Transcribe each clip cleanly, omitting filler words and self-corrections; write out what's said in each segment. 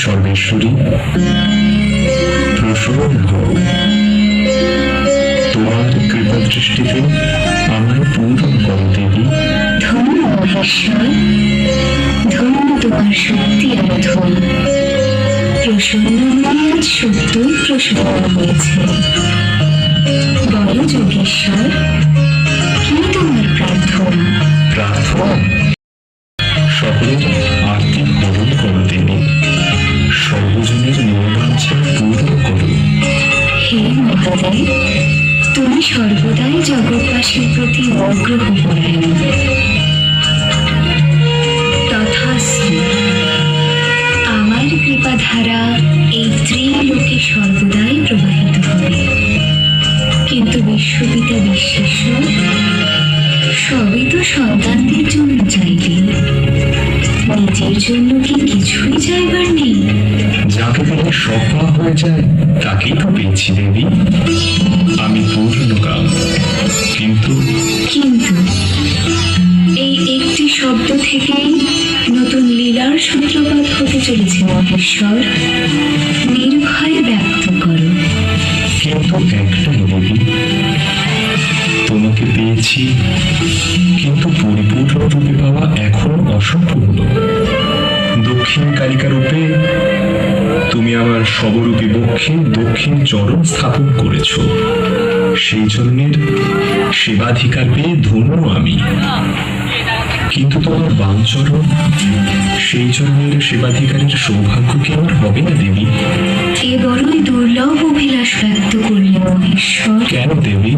সর্বেশ্বরী প্রসন্ন হও, তোমার কৃপা দৃষ্টিতে আমায় পূরণ করো দেবী। ধন্য মহেশ্বর, ধন্য তোমার শক্তি আর ধন। প্রসন্ন হয়ে আজ সত্যই প্রসন্ন হয়েছে। বলো যোগেশ্বর, কি তোমার প্রার্থনা? প্রার্থনা সকলের আরতি পূরণ করো দেবী, সর্বজনের মনোবাঞ্ছা পূরণ করো। হে মহাদেব, তুমি সর্বদাই জগৎবাসীর প্রতি অনুগ্রহ পরায়ণ। তথাস্তু। আমার কৃপাধারা এই ত্রিলোকে সর্বদাই প্রবাহিত হবে। কিন্তু বিশ্বপিতা বিশ্বেশ্বর সবই তো সন্তানদের জন্য চাইলেন, নিজের জন্য কি কিছুই চাইবার নেই? যাকে বলে সভ্যা হয়ে যায় তাকেই তো পেয়েছি দেবী। আমি পূর্ণকাম, কিন্তু কিন্তু এই একটি শব্দ থেকেই নতুন লীলার সূত্রপাত হতে চলেছে মহেশ্বর। নির্ভয়ে ব্যক্ত করো। কিন্তু একটাই দেবী, তোমাকে পেয়েছি, কিন্তু পরিপূর্ণ রূপে পাওয়া এখনো অসম্পূর্ণ। দক্ষিণ কালিকা রূপে তুমি আমার সবরূপী বক্ষে দক্ষিণ চরণ স্থাপন করেছ। সেই চরণের সেবাধিকার পেয়ে ধন্য আমি। কিন্তু তোমার বাম চরণ, সেই চরণের সেবাধিকারের সৌভাগ্য কি আমার হবে না দেবী? এ বড়ই দুর্লভ অভিলাষ ব্যক্ত করলে মহেশ্বর। কেন দেবী?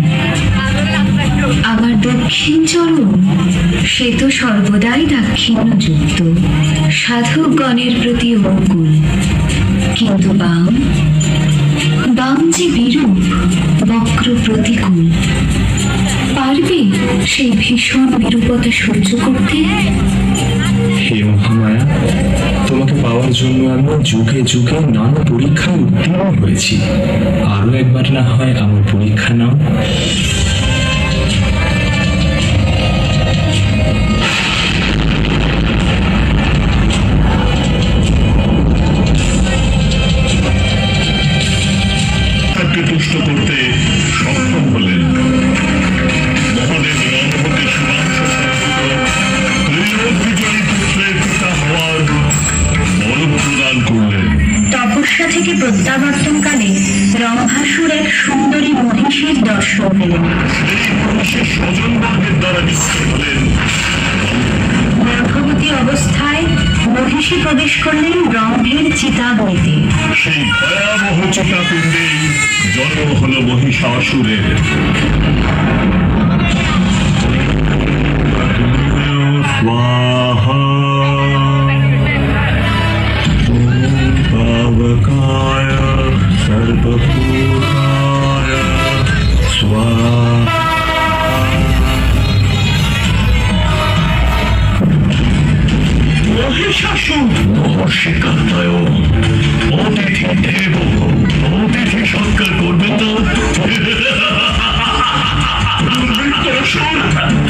আমার দক্ষিণ চরণ সে তো সর্বদাই দাক্ষিণ্যযুক্ত, সাধকগণের প্রতি অনুকূল। কিন্তু বাম বাম যে বিরূপ, বক্র প্রতিকূল। পারবে সেই ভীষণ বিরূপতা সহ্য করতে? হে মহামায়া, তোমাকে পাওয়ার জন্য আমি যুগে যুগে নানা পরীক্ষায় উত্তীর্ণ হয়েছি। আরো একবার না হয় আমার পরীক্ষা নাও। তুষ্ট করতে সক্ষম হলেন। মহাদেব রণপতি শুভাংশু ত্রিলোক বিজয়ী পুত্রের পিতা হওয়ার বর প্রদান করলেন। তপস্যা থেকে প্রত্যাবর্তনকালে রম্ভাসুর এক সুন্দরী মহিষীর দর্শন পেলেন। সেই মহিষের স্বজনবর্গের দ্বারা বিস্ত হলেন। গর্ভবতী অবস্থায় মহিষী প্রবেশ করলেন ব্রহ্মের চিতাগ্নিতে। সেই ভয়াবহ চিতাপিণ্ডেই জন্ম হল মহিষাসুরের। স্বাহা পাবকায় সর্বভূতায় স্বাহা। মহিষাসুর মহর্ষিকান্তায় অতিথি দেব, অতিথি সৎকার করবে তো।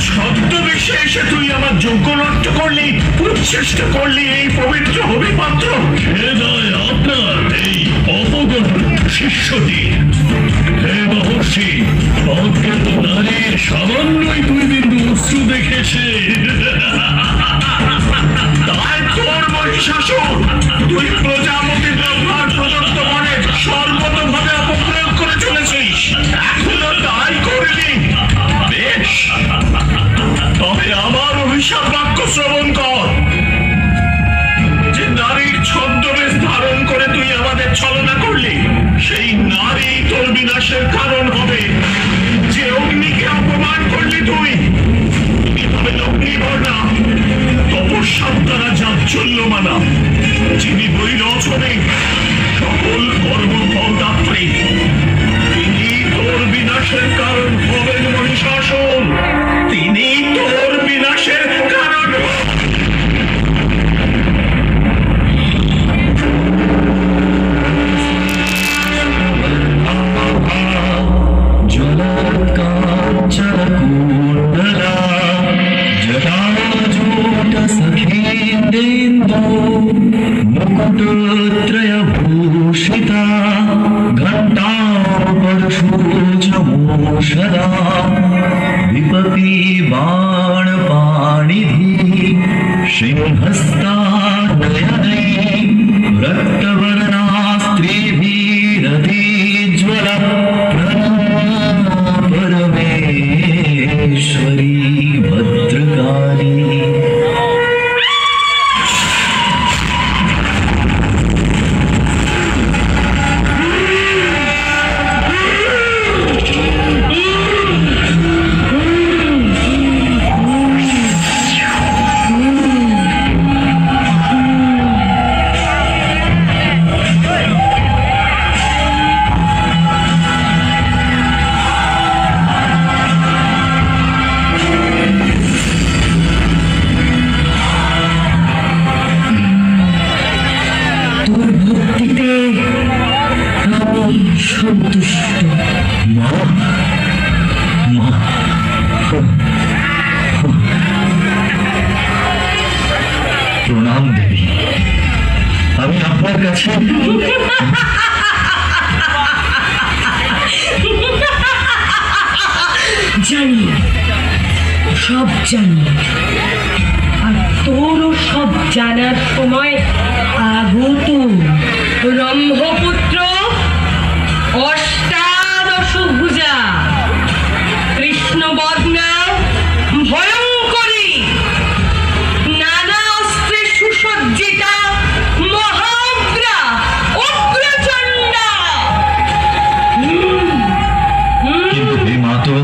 ছদ্মবেশে এসে তুই আমার যোগ্য নষ্ট করলি, উচ্ছেষ্ট করলি এই পবিত্র হবিপাত্র। হৃদয় আপনার এই অপগণ শিষ্যটি। হে মহর্ষি, অজ্ঞাত নারীর সামান্যই দুই বিন্দু অশ্রু দেখেছে, তাই তোর মহিষাসুর তুই প্রজাপতির ব্রহ্মার প্রদত্ত বলে সর্বতভাবে অপপ্রয়োগ করে চলেছিস। এখনো তাই করলি। বেশ, তবে আমার অভিশাপ বাক্য শ্রবণ কর। যে নারীর ছদ্মবেশ ধারণ করে তুই আমাদের ছলনা করলি, সেই নারী তোর বিনাশের কারণ হবে। যে অগ্নিকে অপমান করলি তুই, হবে অগ্নিবর্ণা, তপস্যার দ্বারা জাজ্জল্যমানা, যিনি বৈরচনে সকল কর্মফলদাত্রী, তিনি তোর বিনাশের কারণ হবেন মহিষাসুর। তিনি তোর বিনাশের কারণ। জলকাঞ্চনকুণ্ডলা জটাজূট সখীন্দ্রেন্দু মুকুটত্রয়ভূষিতা ঘণ্টাপরশূচমূষরা বিপপি বাণপাণিধি সিংহস্তা নয়नै রক্তবর্ণা স্ত্রীभिरतिज्वला परमेश्वरी भद्रकाली। সন্তুষ্ট। মা মা প্রণাম দেবী, আমি আপনার কাছে জানি, সব জানি, আর তোরও সব জানার সময় আগত। ব্রহ্মপুত্র অষ্টাদশ ভুজা, কৃষ্ণবর্ণা, ভয়ঙ্করী, নানা অস্ত্রে সুসজ্জিতা, মহাগ্রা, অগ্রচণ্ডা। কিন্তু হে মা, তো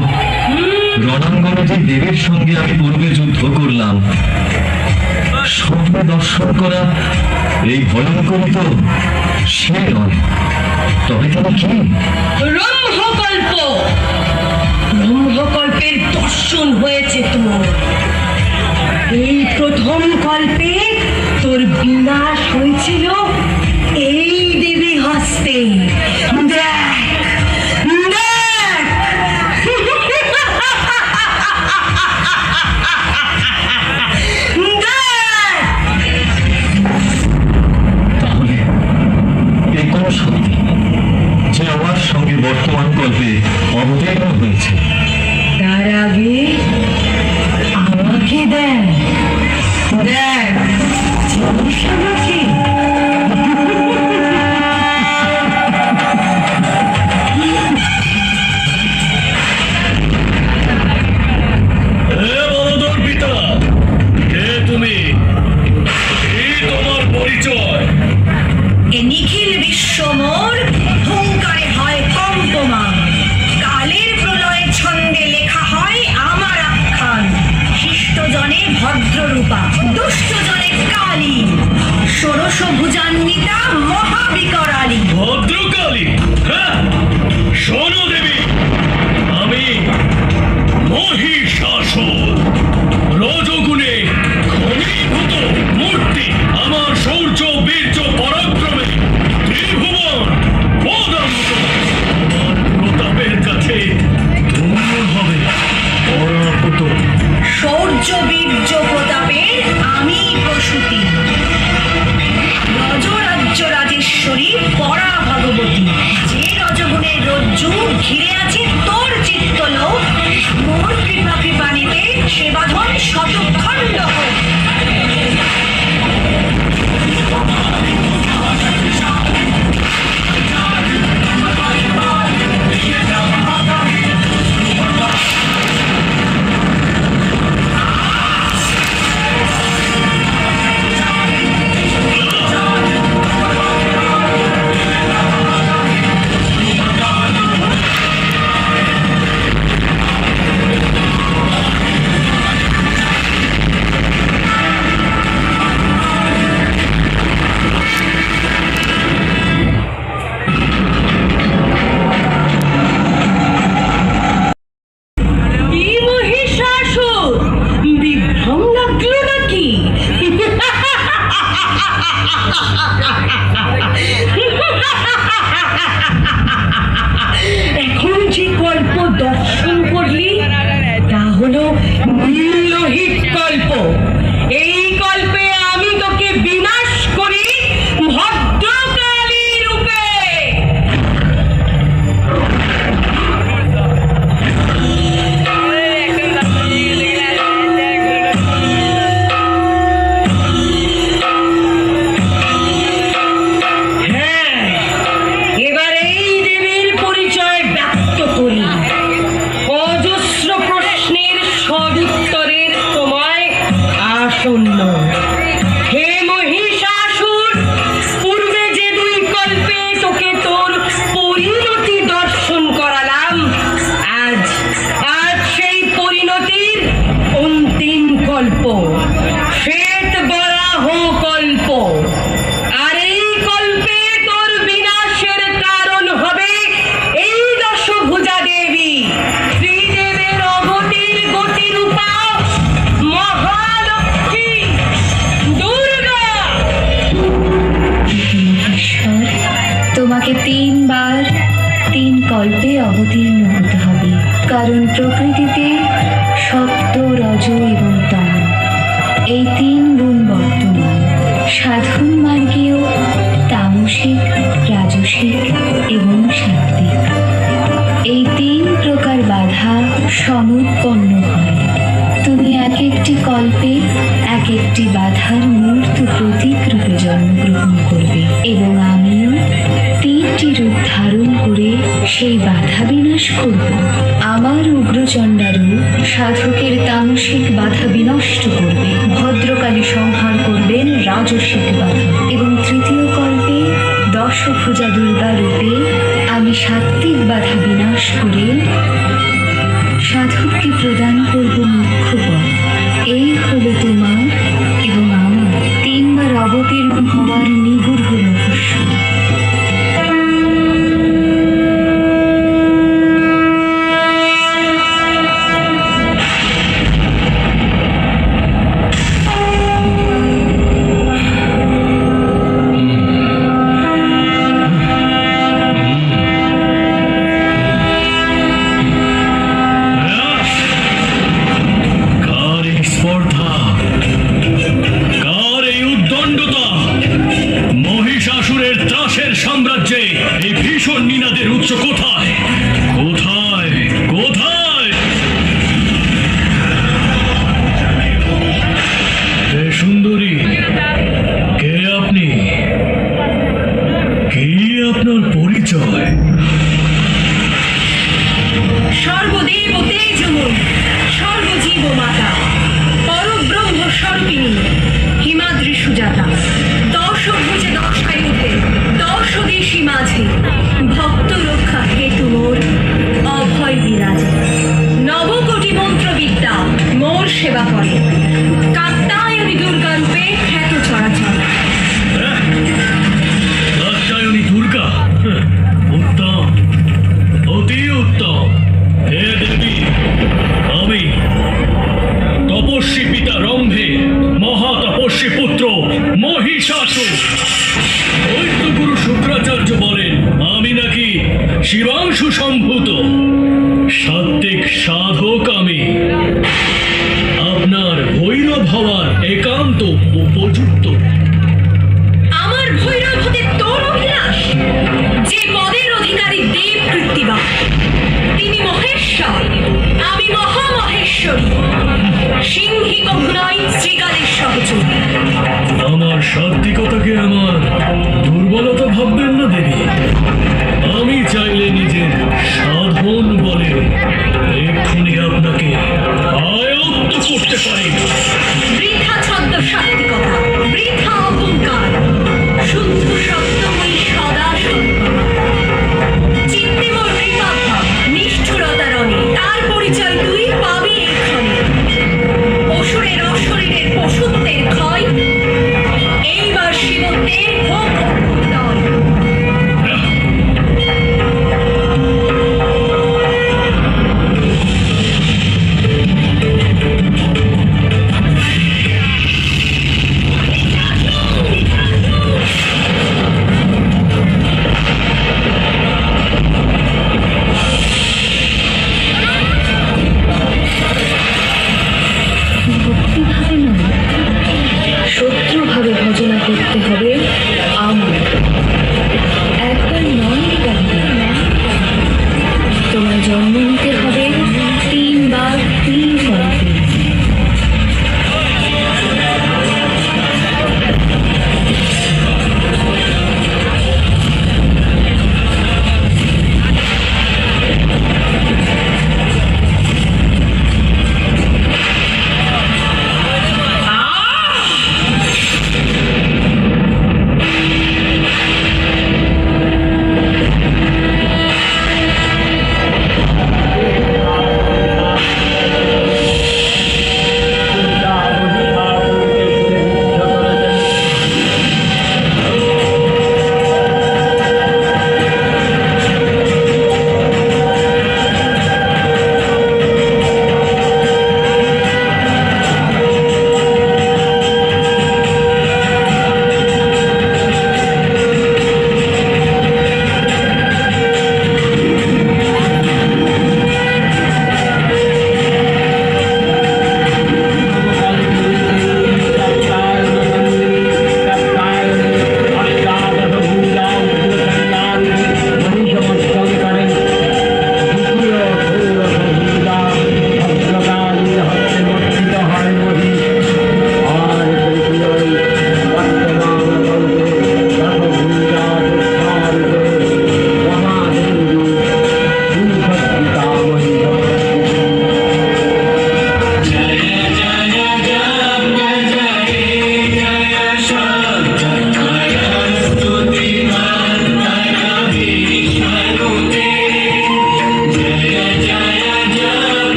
রণাঙ্গনে যে দেবের সঙ্গে আমি পূর্বে যুদ্ধ করলাম, স্বপ্ন দর্শন করা এই ভয়ঙ্করী তো সে নয়, তবে তিনি কি? ব্রহ্মকল্প, ব্রহ্মকল্পের দর্শন হয়েছে তোর। এই প্রথম কল্পে তোর বিনাশ হয়েছিল এই দেবী হস্তে। দেখ, তাহলে এ কোন সত্যি যে আমার সঙ্গে বর্তমান কল্পে অবতীর্ণ হয়েছে? তার আগে আমাকে দেখ, দেখ জিনিস আমাকে। হে বলদর পিতা, কে তুমি? এই তোমার পরিচয়? এ নিখিল বিশ্ব মোর, হুঙ্কারে হয় কম্পমান, কালের প্রলয় ছন্দে লেখা হয় আমার কল্পে অবতীর্ণ হতে হবে, কারণ প্রকৃতিতে সপ্ত, রজ এবং তম এই 3 গুণ বর্তমান। সাধন মার্গেও তামসিক, রাজসিক এবং সাত্ত্বিক এই 3 প্রকার বাধা সমুৎপন্ন হয়। তুমি এক একটি কল্পে এক একটি বাধার মূর্ত প্রতীক রূপে জন্মগ্রহণ করবে এবং আমিও 3টি রূপ ধারণ করে সেই বাধা বিনাশ করব। আমার উগ্রচণ্ডা রূপ সাধকের তামসিক বাধা বিনষ্ট করবে, ভদ্রকালী সংহার করবেন রাজসিক বাধা, এবং 3য় কল্পে দশভুজা দুর্গা রূপে আমি সাত্ত্বিক বাধা বিনাশ করে সাধককে প্রদান করব মুখ্য পদ। এই হলো তোমার এবং আমার 3 বার অবতীর্ণ হওয়ার নিগূঢ় রহস্য। কার এই স্পর্ধা, কার এই উদ্দণ্ডতা? মহিষাসুরের ত্রাসের সাম্রাজ্যে এই ভীষণ নিনাদের উৎস কোথায়? কোথায় কোথায়? হে সুন্দরী, কে আপনি? কি আপনার পরিচয়? সর্বদেব তেজময়ী, সর্বজীব মাতা, পরব্রহ্ম স্বরূপিণী, হিমাদ্রি সুজাতা, দশভুজে দশায়ুতে, 10 দিশি মাঝে, ভক্ত রক্ষা হেতু মোর অভয় বিরাজে। নবকোটি মন্ত্রবিদ্যা মোর সেবা করে, কাত্যায়নী দুর্গা রূপে খ্যাত চরাচর। কাত্যায়নী দুর্গা, উত্তম, অতি উত্তম। হে দেবী, আমি তপস্বী পিতা রম্ভে মহাতপস্বী পুত্র মহিষাসুর। দৈত্যগুরু শুক্রাচার্য বলেন আমি নাকি শিবাংশু সম্ভূত সাত্ত্বিক সাধক। আমি আপনার ভৈরব হওয়ার একান্ত উপযুক্ত। আমার ভৈরব হতে তোর অভিলাষ? যে পদের অধিকারী দেব কৃত্তিবা, তিনি মহেশ্বর, আমি মহামহেশ্বরী। সিংহিক অভিনয় শ্রীকালের সহযোগী। আমার সাত্ত্বিকতা